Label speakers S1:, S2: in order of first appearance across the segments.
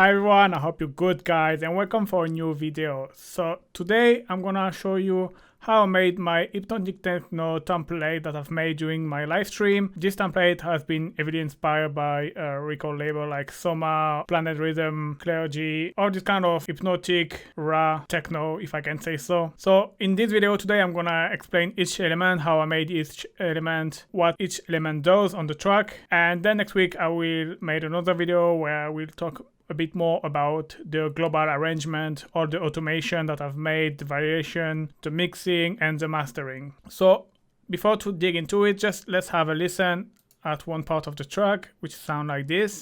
S1: Hi everyone, I hope you're good guys and welcome for a new video. So today I'm gonna show you how I made my Hypnotic Techno template that I've made during my live stream. This template has been heavily inspired by record label like Soma, Planet Rhythm, Clergy, all this kind of hypnotic raw techno, if I can say so. So in this video today I'm gonna explain each element, how I made each element, what each element does on the track, and then next week I will make another video where I will talk a bit more about the global arrangement, all the automation that I've made, the variation, the mixing and the mastering. So before to dig into it, just let's have a listen at one part of the track, which sound like this.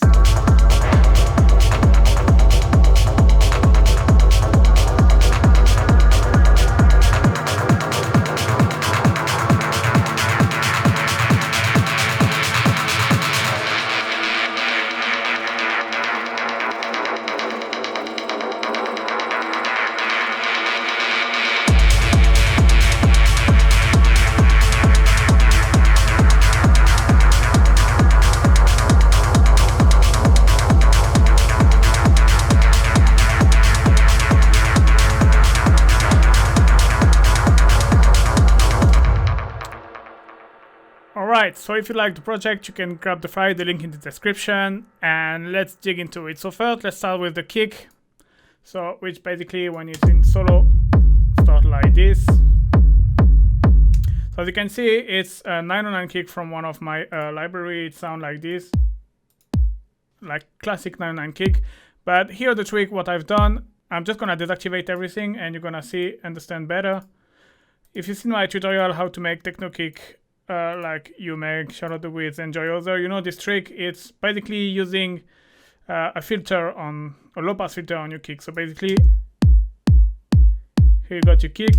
S1: Alright, so if you like the project, you can grab the file, the link in the description, and let's dig into it. So first, let's start with the kick. So, which basically, when it's in solo, start like this. So as you can see, it's a 909 kick from one of my library. It sounds like this, like classic 909 kick. But here the trick, what I've done, I'm just gonna deactivate everything, and you're gonna understand better. If you've seen my tutorial how to make techno kick, like you make Charlotte the Wiz and Joy Other, you know this trick. It's basically using a filter on a low pass filter on your kick. So basically, here you got your kick,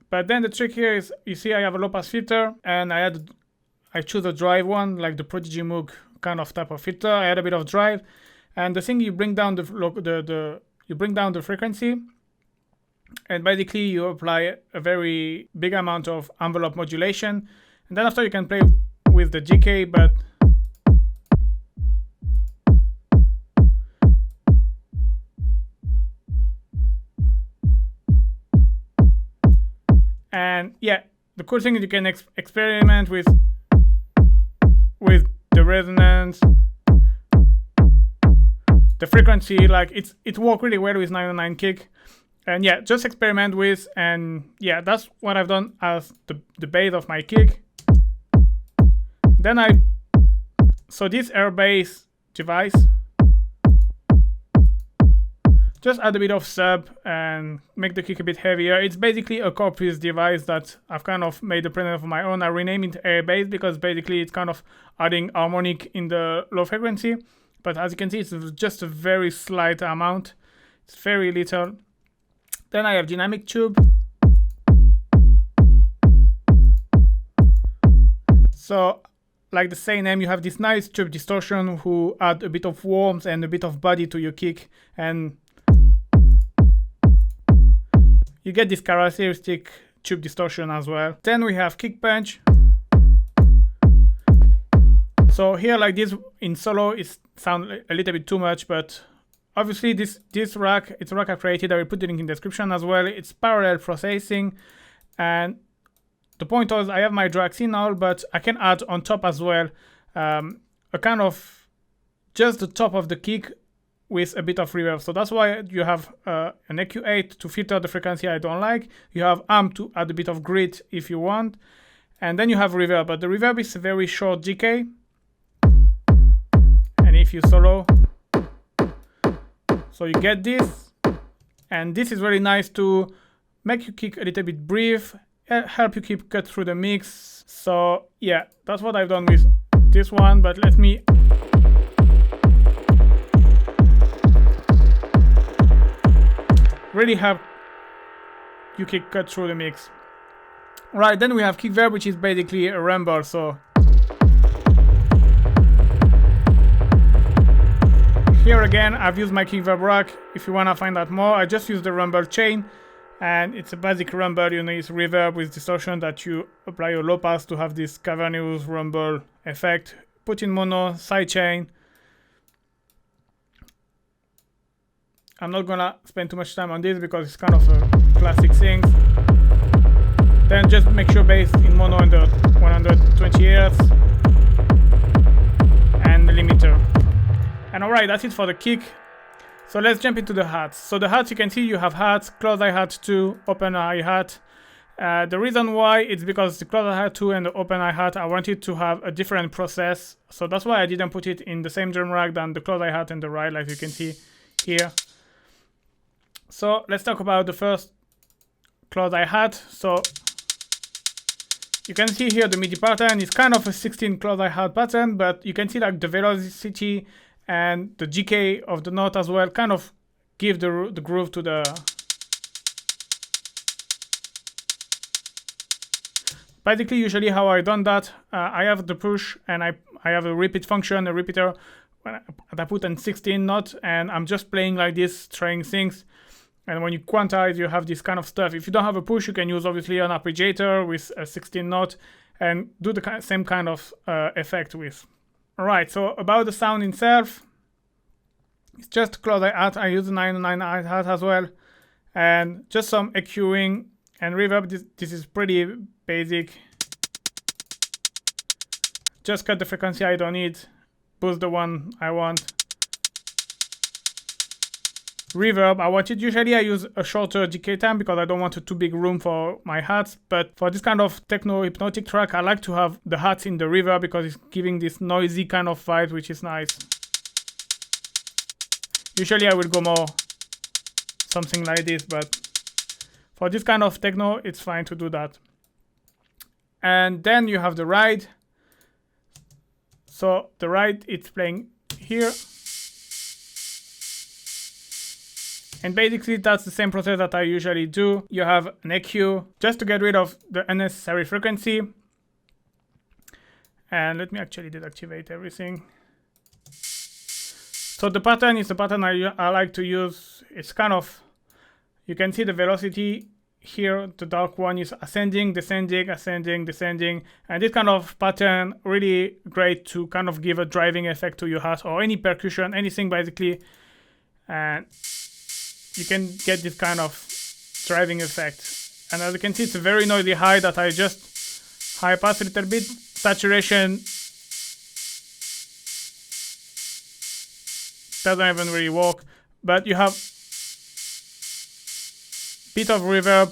S1: but then the trick here is, you see I have a low pass filter and I choose a drive one, like the Prodigy Moog kind of type of filter. I add a bit of drive, and the thing, you bring down the frequency. And basically you apply a very big amount of envelope modulation, and then after you can play with the decay, but and yeah, the cool thing is you can experiment with the resonance, the frequency. Like it works really well with 909 kick. And yeah, just experiment with, and yeah, that's what I've done as the base of my kick. Then so this air bass device, just add a bit of sub and make the kick a bit heavier. It's basically a corpus device that I've kind of made a present of my own. I renamed it air bass because basically it's kind of adding harmonic in the low frequency. But as you can see, it's just a very slight amount. It's very little. Then I have dynamic tube. So, like the same name, you have this nice tube distortion who add a bit of warmth and a bit of body to your kick, and you get this characteristic tube distortion as well. Then we have kick punch. So here, like this in solo, it sounds a little bit too much, but obviously this rack, it's a rack I created. I will put the link in the description as well. It's parallel processing, and the point is I have my drag signal, but I can add on top as well a kind of just the top of the kick with a bit of reverb. So that's why you have an EQ8 to filter the frequency I don't like. You have amp to add a bit of grit if you want, and then you have reverb, but the reverb is a very short decay. And if you solo, so you get this, and this is very nice to make you kick a little bit brief, help you keep cut through the mix. So yeah, that's what I've done with this one, but let me really help you kick cut through the mix. Right, then we have kick verb, which is basically a rumble. So here again, I've used my kick verb rack. If you want to find out more, I just use the rumble chain, and it's a basic rumble. You know, it's reverb with distortion that you apply your low pass to have this cavernous rumble effect. Put in mono, sidechain, I'm not gonna spend too much time on this because it's kind of a classic thing. Then just make sure bass in mono under 120 Hz and the limiter. And alright, that's it for the kick. So let's jump into the hats. So the hats, you can see you have hats, close hi-hat 2, open hi-hat. The reason why it's because the close hi-hat 2 and the open hi-hat, I wanted to have a different process. So that's why I didn't put it in the same drum rack than the close hi-hat and the ride, like you can see here. So let's talk about the first close hi-hat. So you can see here the MIDI pattern is kind of a 16 close hi-hat pattern, but you can see like the velocity and the GK of the note as well kind of give the groove to the. Basically, usually how I done that, I have the push and I have a repeat function, a repeater that I put in 16 notes, and I'm just playing like this, trying things. And when you quantize, you have this kind of stuff. If you don't have a push, you can use obviously an arpeggiator with a 16 note and do the same kind of effect with. Alright, so about the sound itself, it's just close hi-hat. I use the 909 hi-hat as well, and just some EQing and reverb. This is pretty basic. Just cut the frequency I don't need, boost the one I want. Reverb, usually I use a shorter decay time because I don't want a too big room for my hats, but for this kind of techno hypnotic track, I like to have the hats in the reverb because it's giving this noisy kind of vibe, which is nice. Usually I will go more something like this, but for this kind of techno, it's fine to do that. And then you have the ride. So the ride, it's playing here. And basically that's the same process that I usually do. You have an EQ just to get rid of the unnecessary frequency. And let me actually deactivate everything. So the pattern is the pattern I like to use. It's kind of, you can see the velocity here. The dark one is ascending, descending, ascending, descending. And this kind of pattern really great to kind of give a driving effect to your hat or any percussion, anything basically. And you can get this kind of driving effect. And as you can see, it's a very noisy high that I just high pass a little bit. Saturation doesn't even really work, but you have bit of reverb,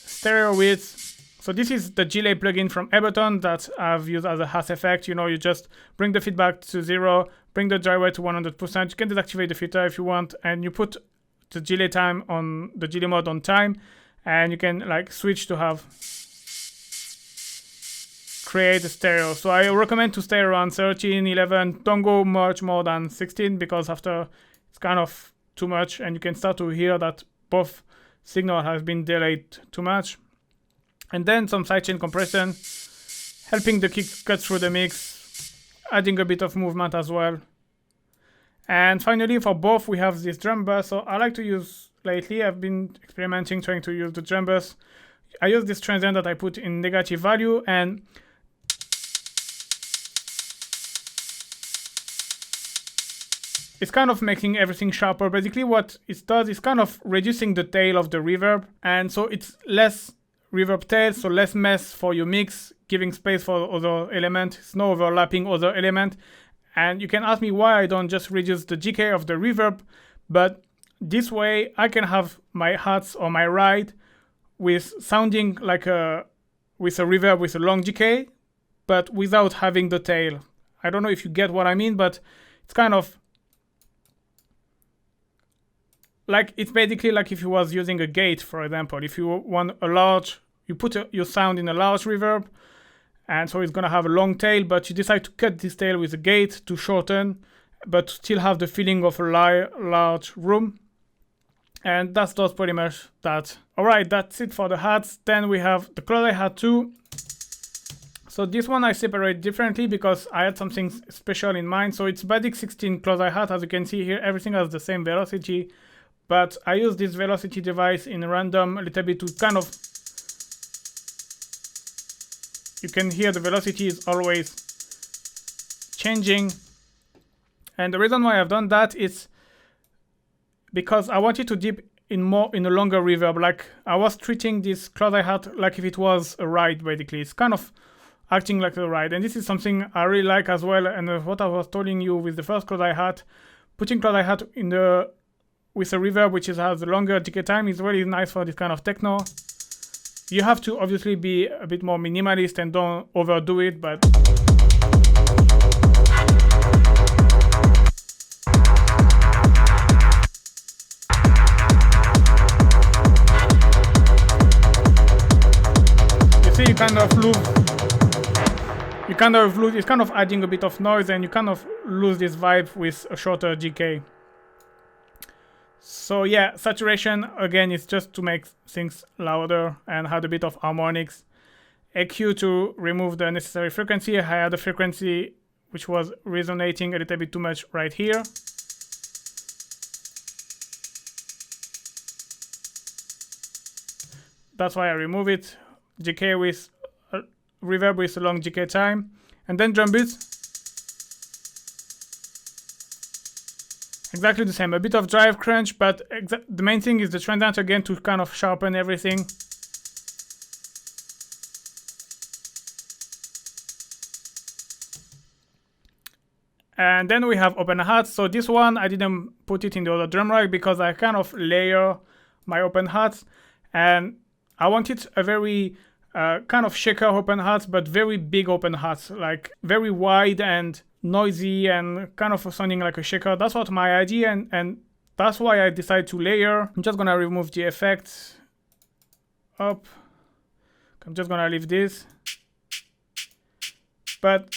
S1: stereo width. So this is the delay plugin from Ableton that I've used as a has effect. You know, you just bring the feedback to 0, bring the dry wet to 100%. You can deactivate the filter if you want, and you put the delay time on the delay mode on time, and you can like switch to have create a stereo. So I recommend to stay around 13, 11. Don't go much more than 16 because after it's kind of too much, and you can start to hear that both signal has been delayed too much. And then some sidechain compression, helping the kick cut through the mix, adding a bit of movement as well. And finally, for both, we have this drum bus. So I like to use, lately, I've been experimenting, trying to use the drum bus. I use this transient that I put in negative value, and it's kind of making everything sharper. Basically, what it does is kind of reducing the tail of the reverb, and so it's less reverb tail, so less mess for your mix, giving space for other elements. It's no overlapping other element. And you can ask me why I don't just reduce the GK of the reverb, but this way I can have my hats or my ride with sounding like with a reverb with a long GK, but without having the tail. I don't know if you get what I mean, but it's kind of like, it's basically like if you was using a gate, for example. If you want a large, you put your sound in a large reverb, and so it's going to have a long tail, but you decide to cut this tail with a gate to shorten, but still have the feeling of a large room. And that does pretty much that. Alright, that's it for the hats. Then we have the Clergy hat 2. So this one I separate differently because I had something special in mind. So it's basic 16 Clergy hat. As you can see here, everything has the same velocity. But I use this velocity device in random a little bit to kind of, you can hear the velocity is always changing. And the reason why I've done that is because I wanted to dip in a longer reverb. Like I was treating this cloud hi-hat like if it was a ride, basically. It's kind of acting like a ride, and this is something I really like as well. And what I was telling you with the first cloud hi-hat, putting cloud hi-hat with a reverb which has a longer decay time is really nice for this kind of techno. You have to obviously be a bit more minimalist and don't overdo it, but you see, it's kind of adding a bit of noise, and you kind of lose this vibe with a shorter GK. So yeah, saturation again is just to make things louder and add a bit of harmonics. EQ to remove the necessary frequency. I had a frequency which was resonating a little bit too much right here. That's why I remove it. GK with reverb with a long GK time. And then drum beats. Exactly the same, a bit of drive crunch, but the main thing is the transient again to kind of sharpen everything. And then we have open hats. So this one, I didn't put it in the other drum rack because I kind of layer my open hats. And I wanted a very kind of shaker open hats, but very big open hats, like very wide and noisy and kind of sounding like a shaker. That's what my idea, and that's why I decided to layer. I'm just gonna remove the effects up. I'm just gonna leave this. But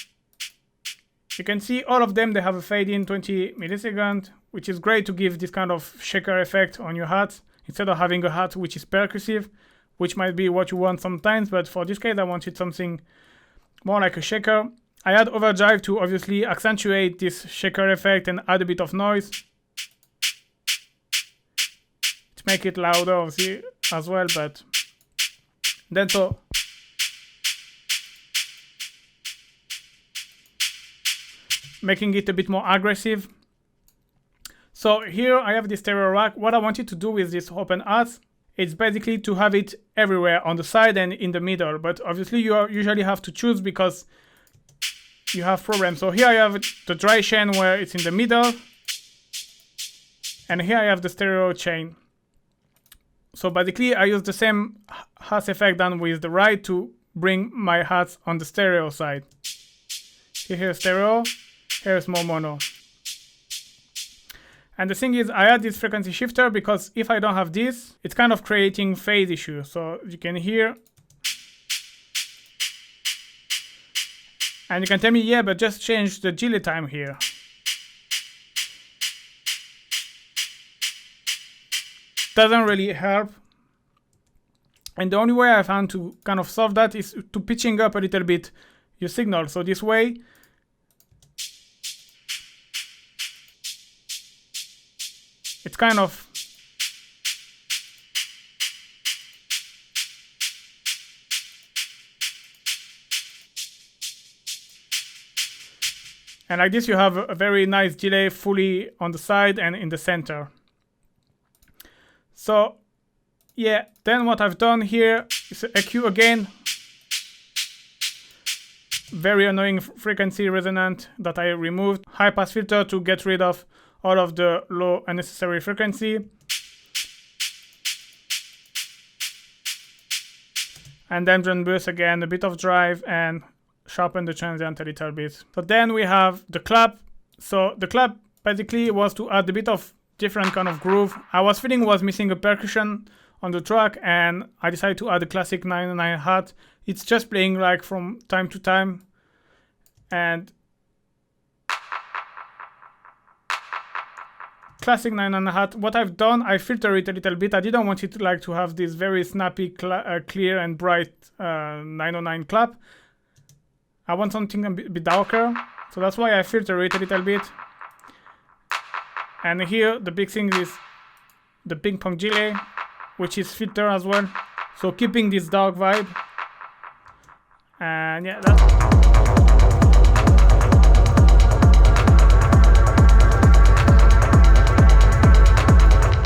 S1: you can see all of them, they have a fade in 20 milliseconds, which is great to give this kind of shaker effect on your hats instead of having a hat which is percussive, which might be what you want sometimes, but for this case I wanted something more like a shaker. I add overdrive to obviously accentuate this shaker effect and add a bit of noise to make it louder obviously as well, but then so making it a bit more aggressive. So here I have this stereo rack. What I wanted to do with this open hats, it's basically to have it everywhere on the side and in the middle, but obviously you usually have to choose because you have problems. So here I have the dry chain where it's in the middle, and here I have the stereo chain. So basically I use the same hats effect done with the right to bring my hats on the stereo side. Here's stereo, here's more mono. And the thing is, I add this frequency shifter because if I don't have this, it's kind of creating phase issue. So you can hear. And you can tell me, yeah, but just change the delay time here. Doesn't really help. And the only way I found to kind of solve that is to pitching up a little bit your signal. So this way, it's kind of and like this you have a very nice delay fully on the side and in the center. So yeah, then what I've done here is EQ again. Very annoying frequency resonant that I removed. High pass filter to get rid of all of the low unnecessary frequency. And then drum bus again, a bit of drive and sharpen the transient a little bit. So then we have the clap. So the clap basically was to add a bit of different kind of groove. I was feeling was missing a percussion on the track, and I decided to add a classic 909 hat. It's just playing like from time to time. And classic 909 hat, what I've done, I filter it a little bit. I didn't want it like to have this very snappy, clear and bright 909 clap. I want something a bit darker, so that's why I filter it a little bit. And here the big thing is the ping pong delay, which is filter as well. So keeping this dark vibe. And yeah, that's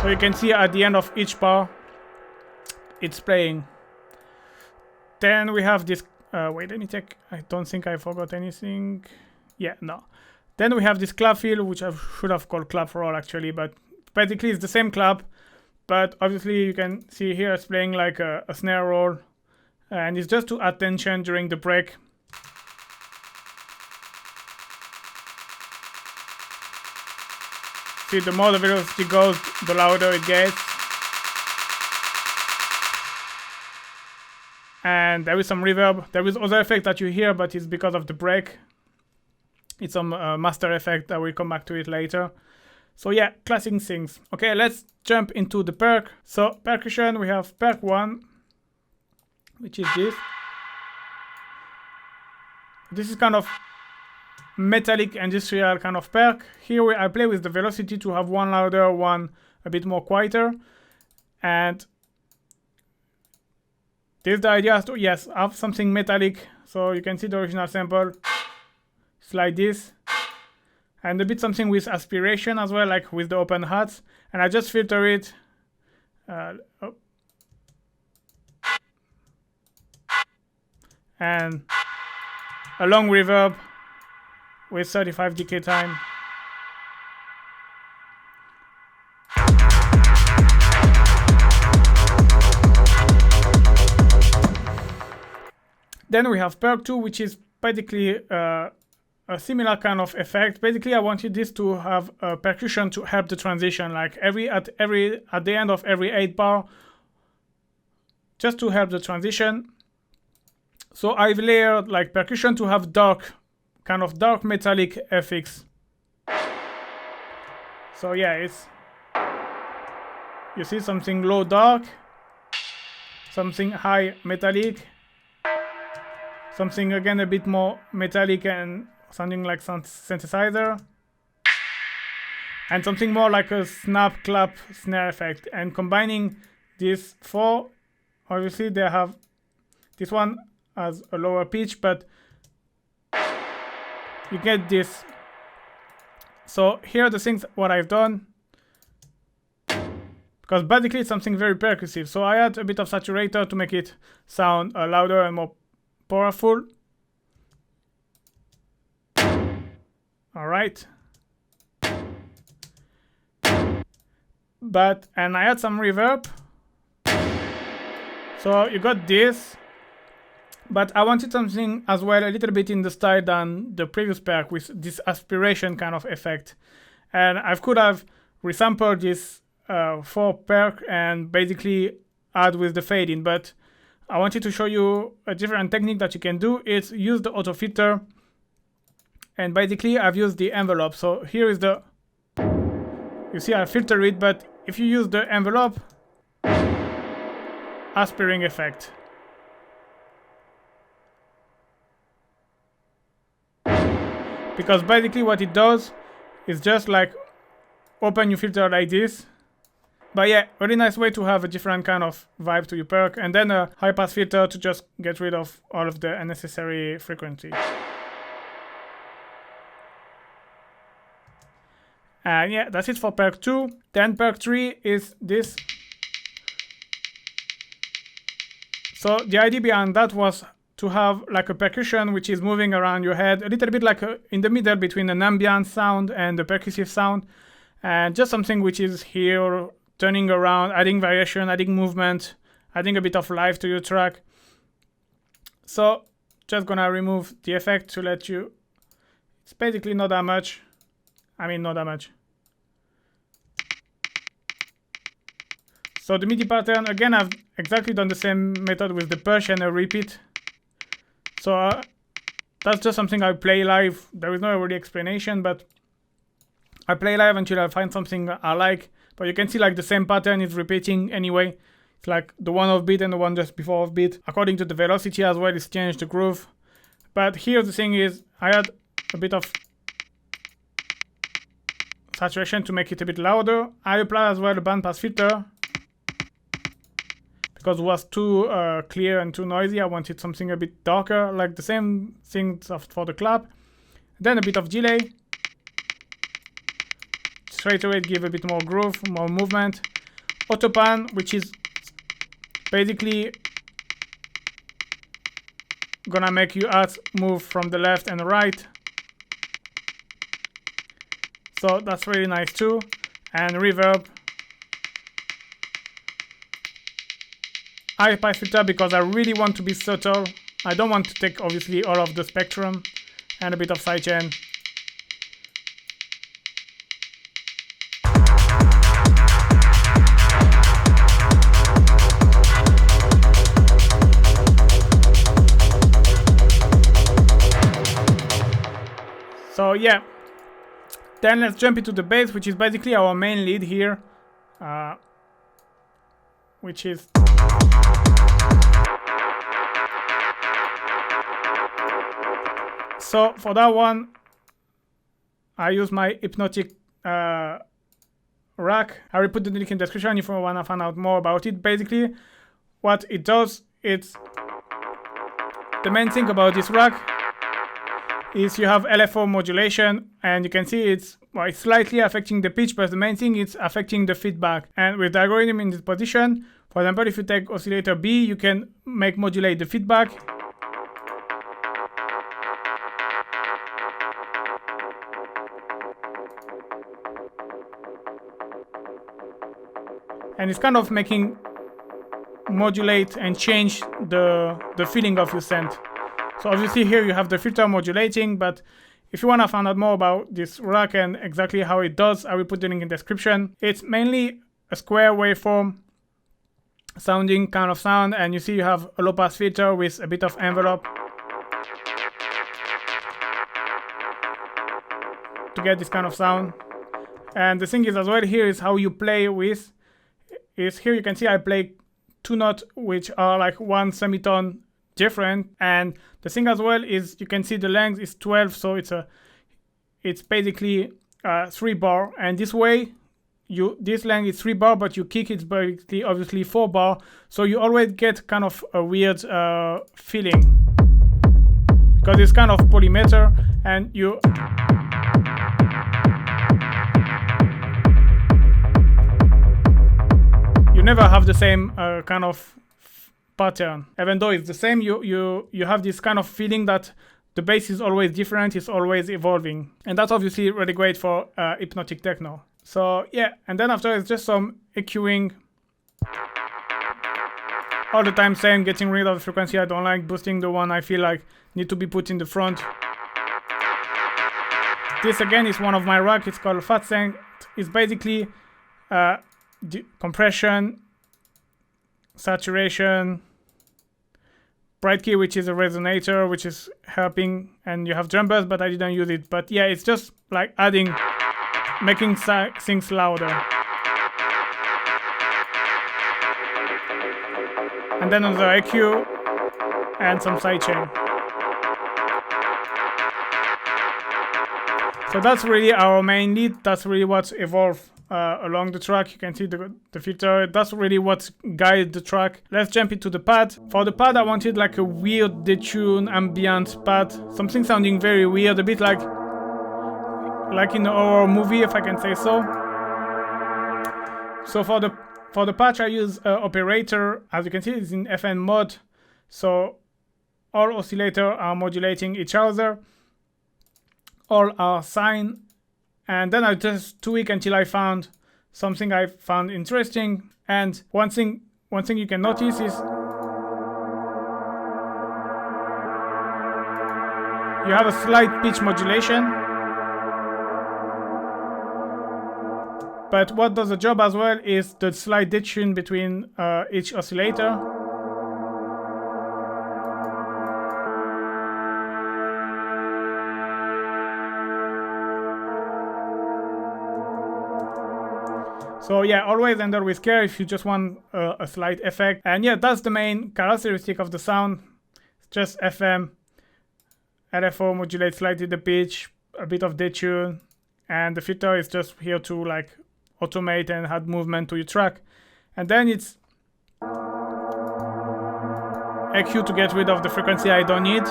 S1: So you can see at the end of each bar, it's playing. Then we have this, wait, let me check. I don't think I forgot anything. Yeah, no. Then we have this clap fill, which I should have called clap roll actually, but basically it's the same clap, but obviously you can see here it's playing like a snare roll, and it's just to add tension during the break. See, the more the velocity goes, the louder it gets. And there is some reverb. There is other effect that you hear, but it's because of the break. It's some master effect. I will come back to it later. So yeah, classic things. Okay, let's jump into the perc. So percussion, we have perc 1, which is this. This is kind of metallic industrial kind of perc. Here I play with the velocity to have one louder, one a bit more quieter. And this is the idea to, yes, have something metallic. So you can see the original sample. It's like this. And a bit something with aspiration as well, like with the open hats. And I just filter it. And a long reverb with 35 decay time. Then we have perc 2, which is basically a similar kind of effect. Basically, I wanted this to have a percussion to help the transition, like at the end of every 8 bar, just to help the transition. So I've layered like percussion to have kind of dark metallic FX. So yeah, it's, you see something low dark, something high metallic, something again a bit more metallic and sounding like synthesizer, and something more like a snap clap snare effect. And combining these 4, obviously they have, this one has a lower pitch, but you get this. So here are the things what I've done, because basically it's something very percussive. So I add a bit of saturator to make it sound louder and more powerful. All right. And I add some reverb. So you got this. But I wanted something as well a little bit in the style than the previous perc with this aspiration kind of effect. And I could have resampled this for perc and basically add with the fade in, but I wanted to show you a different technique that you can do. It's use the auto filter, and basically I've used the envelope. So here is the, you see I filter it, but if you use the envelope, aspiring effect. Because basically what it does is just like open your filter like this. But yeah, really nice way to have a different kind of vibe to your perc, and then a high pass filter to just get rid of all of the unnecessary frequency. And yeah, that's it for perc 2. Then perc 3 is this. So the idea behind that was to have like a percussion which is moving around your head, a little bit like in the middle between an ambient sound and the percussive sound, and just something which is here, turning around, adding variation, adding movement, adding a bit of life to your track. So just gonna remove the effect to let you, it's basically not that much. I mean, not that much. So the MIDI pattern, again, I've exactly done the same method with the push and a repeat. So that's just something I play live. There is no really explanation, but I play live until I find something I like. But you can see like the same pattern is repeating anyway. It's like the one off beat and the one just before off beat. According to the velocity as well, it's changed the groove. But here the thing is, I add a bit of saturation to make it a bit louder. I apply as well a bandpass filter, because it was too clear and too noisy. I wanted something a bit darker, like the same thing for the clap. Then a bit of delay. Straight away give a bit more groove, more movement. auto pan, which is basically gonna make you move from the left and right. So that's really nice too. And reverb. High pass filter because I really want to be subtle. I don't want to take obviously all of the spectrum, and a bit of sidechain. So yeah, then let's jump into the bass, which is basically our main lead here, which is so for that one I use my Hypnotic rack. I will put the link in the description if you want to find out more about it. Basically what it does, it's the main thing about this rack is you have LFO modulation, and you can see it's slightly affecting the pitch, but the main thing is affecting the feedback. And with the algorithm in this position, for example, if you take oscillator B, you can modulate the feedback. And it's kind of making modulate and change the feeling of your scent. So obviously here you have the filter modulating, but if you want to find out more about this rack and exactly how it does, I will put the link in the description. It's mainly a square waveform sounding kind of sound, and you see you have a low pass filter with a bit of envelope to get this kind of sound. And the thing is as well here is how you play with, is here you can see I play 2 notes which are like 1 semitone different, and the thing as well is you can see the length is 12, so it's basically 3 bar, and this way this length is 3 bar, but you kick it's basically obviously 4 bar, so you always get kind of a weird feeling because it's kind of polymeter, and you never have the same kind of pattern. Even though it's the same, you have this kind of feeling that the bass is always different, it's always evolving, and that's obviously really great for hypnotic techno. So yeah, and then after it's just some EQing, all the time same, getting rid of the frequency I don't like, boosting the one I feel like need to be put in the front. This again is one of my racks, it's called Fautzi. It's basically compression, saturation, bright key, which is a resonator, which is helping, and you have drum bass, but I didn't use it. But yeah, it's just like adding, making things louder. And then on the EQ and some sidechain. So that's really our main lead. That's really what's evolved along the track. You can see the filter. That's really what guides the track. Let's jump into the pad. For the pad, I wanted like a weird detune ambient pad, something sounding very weird, a bit like in a horror movie, if I can say so. So for the patch, I use operator. As you can see, it's in FN mode, so all oscillators are modulating each other, all are sine. And then I just tweak until I found something I found interesting. And one thing you can notice is you have a slight pitch modulation. But what does the job as well is the slight detune between each oscillator. So yeah, always enter with care if you just want a slight effect. And yeah, that's the main characteristic of the sound. It's just FM, LFO modulates slightly the pitch, a bit of detune, and the filter is just here to like automate and add movement to your track. And then it's EQ to get rid of the frequency I don't need.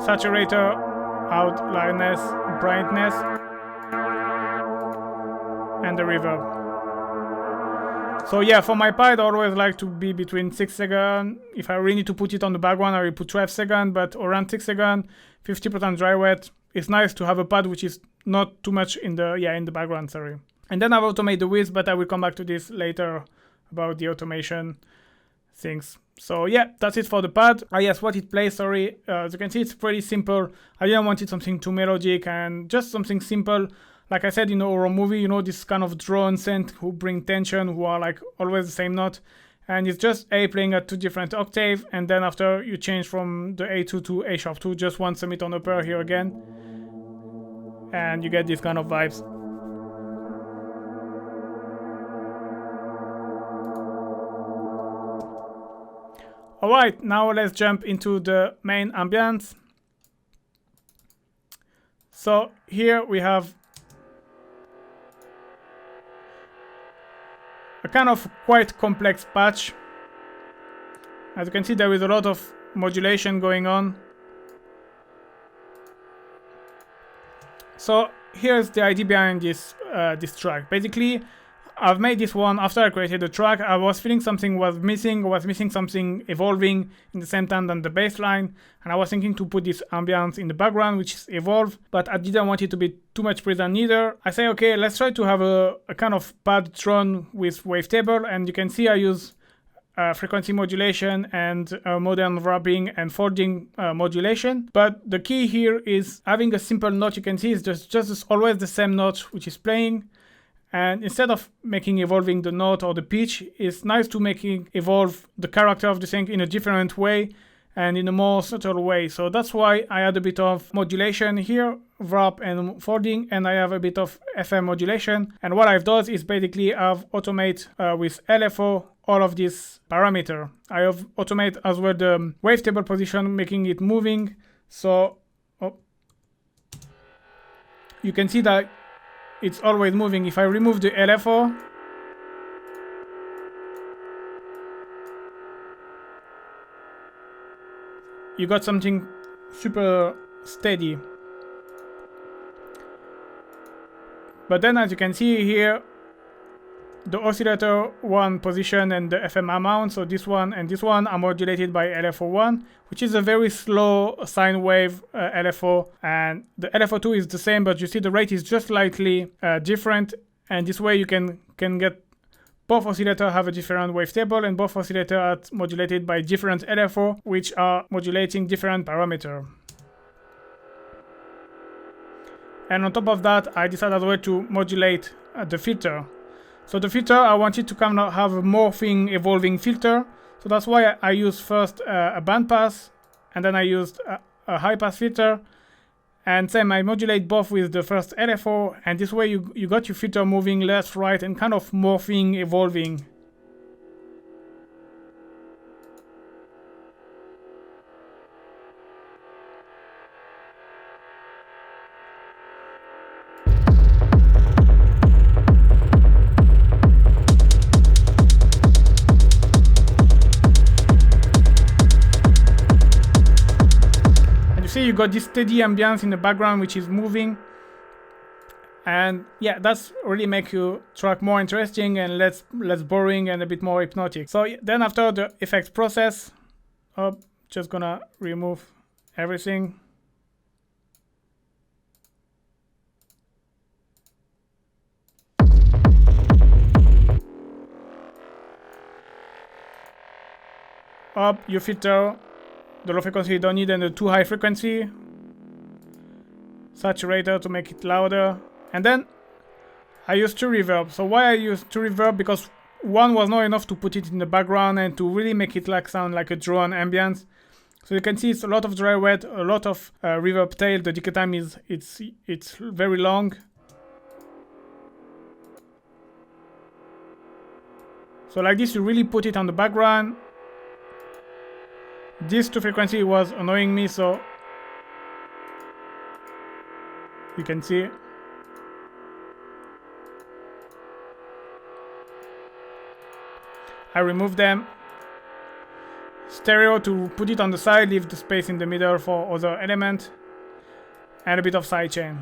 S1: Saturator, outliness, brightness, the reverb. So yeah, for my part, I always like to be between 6 seconds. If I really need to put it on the background, I will put 12 seconds, but around 6 seconds, 50% dry wet. It's nice to have a pad which is not too much in the background, sorry. And then I've automated the width, but I will come back to this later about the automation things. So yeah, that's it for the pad. Yes, what it plays, sorry. As you can see, it's pretty simple. I didn't want it something too melodic and just something simple. Like I said, in a horror movie, this kind of drone synth who bring tension, who are like always the same note. And it's just A playing at 2 different octaves, and then after you change from the A2 to A sharp 2, just one semitone upper here again. And you get these kind of vibes. Alright, now let's jump into the main ambience. So here we have a kind of quite complex patch. As you can see, there is a lot of modulation going on. So here's the idea behind this track. Basically, I've made this one after I created the track. I was feeling something was missing something evolving in the same time than the bass line, and I was thinking to put this ambience in the background, which is evolved, but I didn't want it to be too much present either. I say, okay, let's try to have a kind of pad drone with wavetable, and you can see I use frequency modulation and modern wrapping and folding modulation. But the key here is having a simple note. You can see it's just always the same note which is playing. And instead of making evolving the note or the pitch, it's nice to making evolve the character of the thing in a different way and in a more subtle way. So that's why I add a bit of modulation here, wrap and folding, and I have a bit of FM modulation. And what I've done is basically I've automate with LFO all of this parameter. I have automate as well the wavetable position, making it moving. So you can see that it's always moving. If I remove the LFO, you got something super steady. But then as you can see here, the oscillator 1 position and the FM amount, so this one and this one are modulated by LFO1, which is a very slow sine wave LFO, and the LFO2 is the same, but you see the rate is just slightly different, and this way you can get both oscillators have a different wavetable, and both oscillators are modulated by different LFO, which are modulating different parameters. And on top of that, I decided as well to modulate the filter. So the filter, I wanted to kind of have a morphing, evolving filter. So that's why I used first a bandpass, and then I used a high-pass filter. And same, I modulate both with the first LFO, and this way you got your filter moving left, right, and kind of morphing, evolving. See, you got this steady ambience in the background which is moving, and yeah, that's really make your track more interesting and less boring and a bit more hypnotic. So then after the effects process, just gonna remove everything. Up your filter, the low frequency you don't need, and the too high frequency saturator to make it louder. And then I use 2 reverb. So why I use 2 reverb? Because one was not enough to put it in the background and to really make it like sound like a drone ambience. So you can see it's a lot of dry wet, a lot of reverb tail. The decay time is it's very long. So like this, you really put it on the background. This 2 frequency was annoying me, so you can see. I remove them. Stereo to put it on the side, leave the space in the middle for other elements, and a bit of sidechain.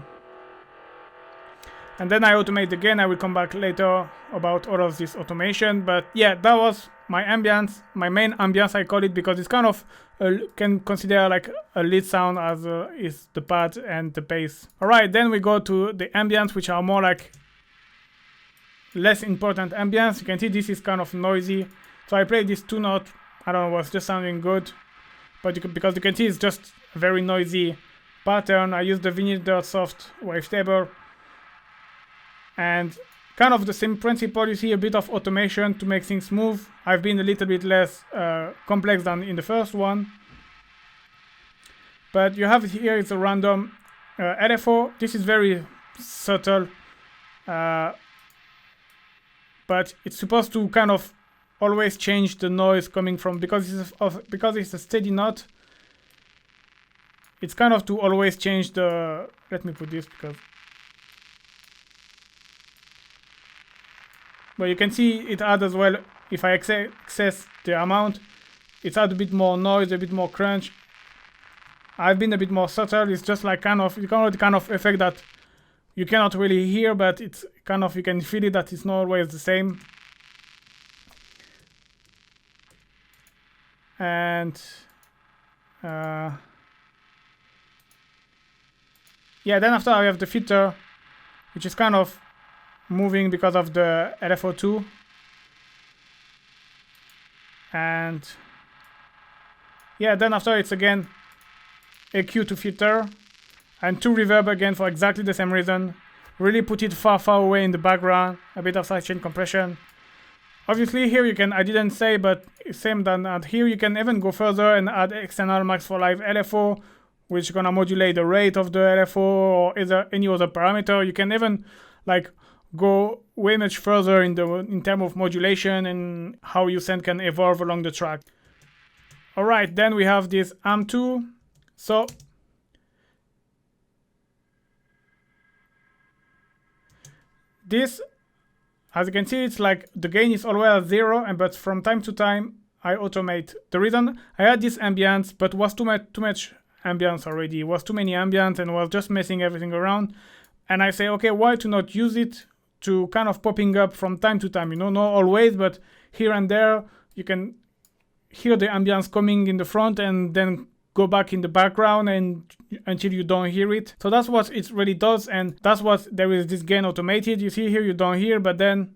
S1: And then I automate again. I will come back later about all of this automation. But yeah, that was my ambience, my main ambience I call it, because it's kind of can consider like a lead sound as is the pad and the bass. Alright, then we go to the ambience, which are more like less important ambience. You can see this is kind of noisy. So I played this 2-note, I don't know, was just sounding good. But because you can see it's just a very noisy pattern. I used the Vinyl Soft wavetable. And kind of the same principle, you see a bit of automation to make things smooth. I've been a little bit less complex than in the first one. But you have here is a random LFO. This is very subtle. But it's supposed to kind of always change the noise coming from, because it's a steady note. It's kind of to always change the, let me put this because, but you can see it adds as well, if I access the amount, it adds a bit more noise, a bit more crunch. I've been a bit more subtle. It's just like kind of effect that you cannot really hear, but it's kind of, you can feel it that it's not always the same. And yeah, then after I have the filter, which is kind of moving because of the LFO2. And yeah, then after it's again EQ to filter and to reverb again for exactly the same reason. Really put it far away in the background, a bit of sidechain compression. Obviously here you can, I didn't say, but same than here you can even go further and add external max for live LFO, which is gonna modulate the rate of the LFO or either any other parameter. You can even like go way much further in terms of modulation and how your sound can evolve along the track. Alright, then we have this AM2. So this, as you can see, it's like the gain is always at 0, but from time to time I automate. The reason I had this ambience, but was too much ambience already. It was too many ambience and was just messing everything around. And I say, okay, why to not use it to kind of popping up from time to time, you know, not always, but here and there you can hear the ambience coming in the front and then go back in the background and until you don't hear it. So that's what it really does, and that's what there is this gain automated. You see here you don't hear, but then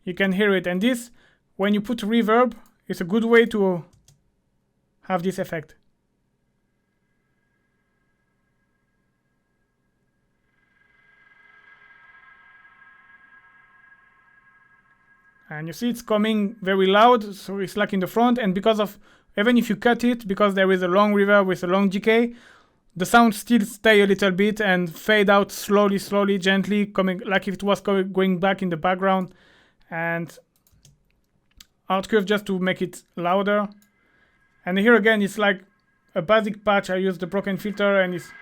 S1: you can hear it. And this, when you put reverb, it's a good way to have this effect. And you see it's coming very loud, so it's like in the front, and because of, even if you cut it, because there is a long reverb with a long decay, the sound still stay a little bit and fade out slowly, gently, coming like if it was going back in the background. And out curve just to make it louder. And here again, it's like a basic patch. I used the broken filter and it's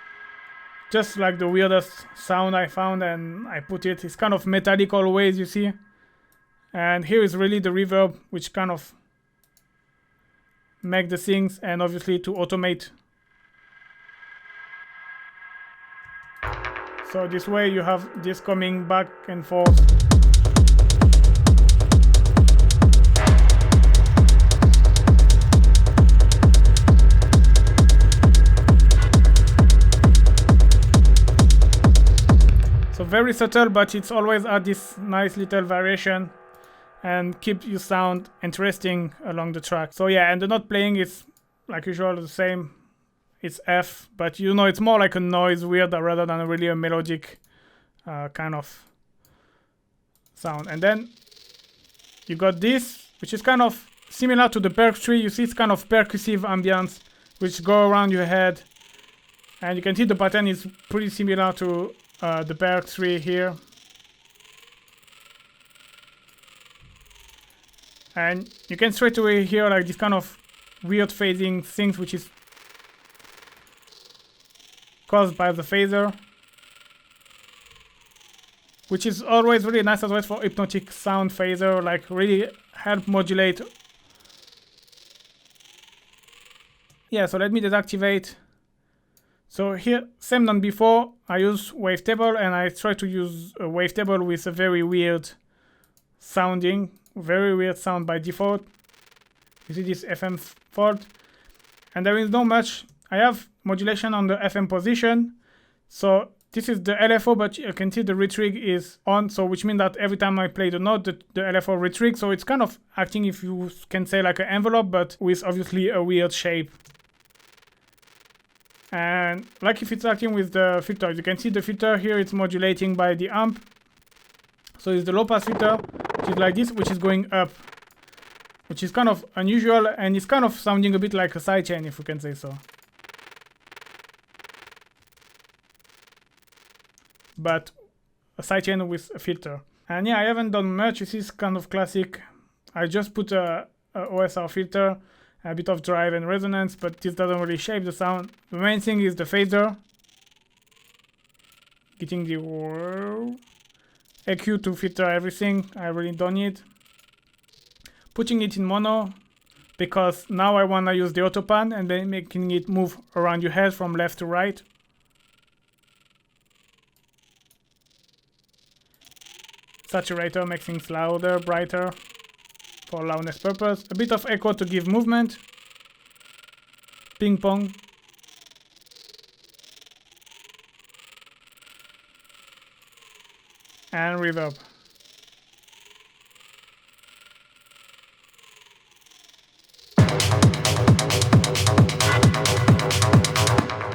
S1: just like the weirdest sound I found, and I put it. It's kind of metallic always, you see. And here is really the reverb, which kind of make the things, and obviously to automate. So this way you have this coming back and forth. So very subtle, but it's always at this nice little variation and keep your sound interesting along the track. So yeah, and the note playing is like usual the same. It's F, but you know it's more like a noise weird rather than really a melodic kind of sound. And then you got this, which is kind of similar to the Perc tree. You see it's kind of percussive ambience which go around your head, and you can see the pattern is pretty similar to the Perc tree here. And you can straight away hear like this kind of weird phasing things, which is caused by the phaser, which is always really nice as well for hypnotic sound phaser, like really help modulate Yeah, so let me deactivate. So here, same than before, I use wavetable and I try to use a wavetable with a very weird sounding, very weird sound by default. You see this FM fault, and there is not much. I have modulation on the FM position, so this is the LFO, but you can see the retrig is on, so which means that every time I play the note, the LFO retrig, so it's kind of acting, if you can say, like an envelope, but with obviously a weird shape. And like if it's acting with the filter, you can see the filter here, it's modulating by the amp. So it's the low pass filter, which is like this, which is going up, which is kind of unusual, and it's kind of sounding a bit like a sidechain, if we can say so. But a sidechain with a filter. And yeah, I haven't done much. This is kind of classic. I just put a OSR filter, a bit of drive and resonance, but this doesn't really shape the sound. The main thing is the phaser. Getting the EQ to filter everything. I really don't need. Putting it in mono, because now I want to use the autopan and then making it move around your head from left to right. Saturator makes things louder, brighter for loudness purpose. A bit of echo to give movement. Ping pong. And reverb.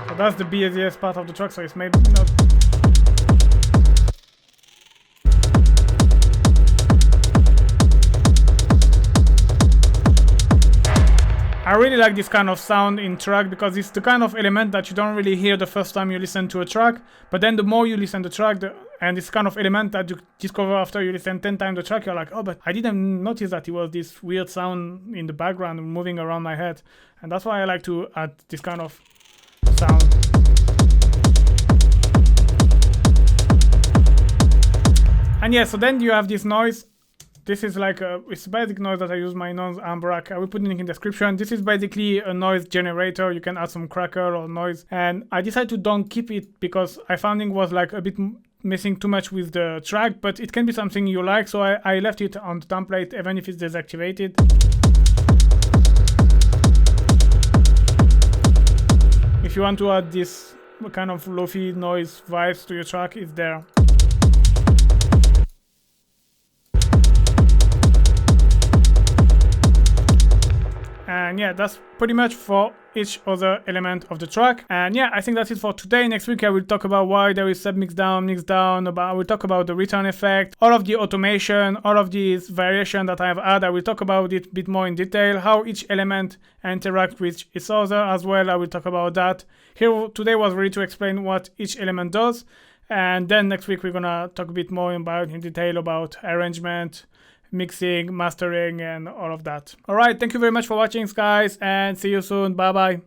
S1: So that's the bassiest part of the track, so it's maybe not. I really like this kind of sound in track because it's the kind of element that you don't really hear the first time you listen to a track, but then the more you listen to the track, and this kind of element that you discover after you listen 10 times the track, you're like, oh, but I didn't notice that it was this weird sound in the background moving around my head. And that's why I like to add this kind of sound. And yeah, so then you have this noise. This is like it's basic noise that I use my noise ambrac. I will put the link in the description. This is basically a noise generator. You can add some crackle or noise. And I decided to don't keep it because I found it was like a bit messing too much with the track, but it can be something you like. So I left it on the template even if it's deactivated. If you want to add this kind of lofi noise vibes to your track, it's there. And yeah, that's pretty much for each other element of the track. And yeah, I think that's it for today. Next week I will talk about why there is sub mix down, I will talk about the return effect, all of the automation, all of these variation that I have had. I will talk about it a bit more in detail, how each element interact with each other as well. I will talk about that. Here today was really to explain what each element does. And then next week we're gonna talk a bit more in detail about arrangement, mixing, mastering, and all of that. Alright, thank you very much for watching, guys, and see you soon. Bye bye.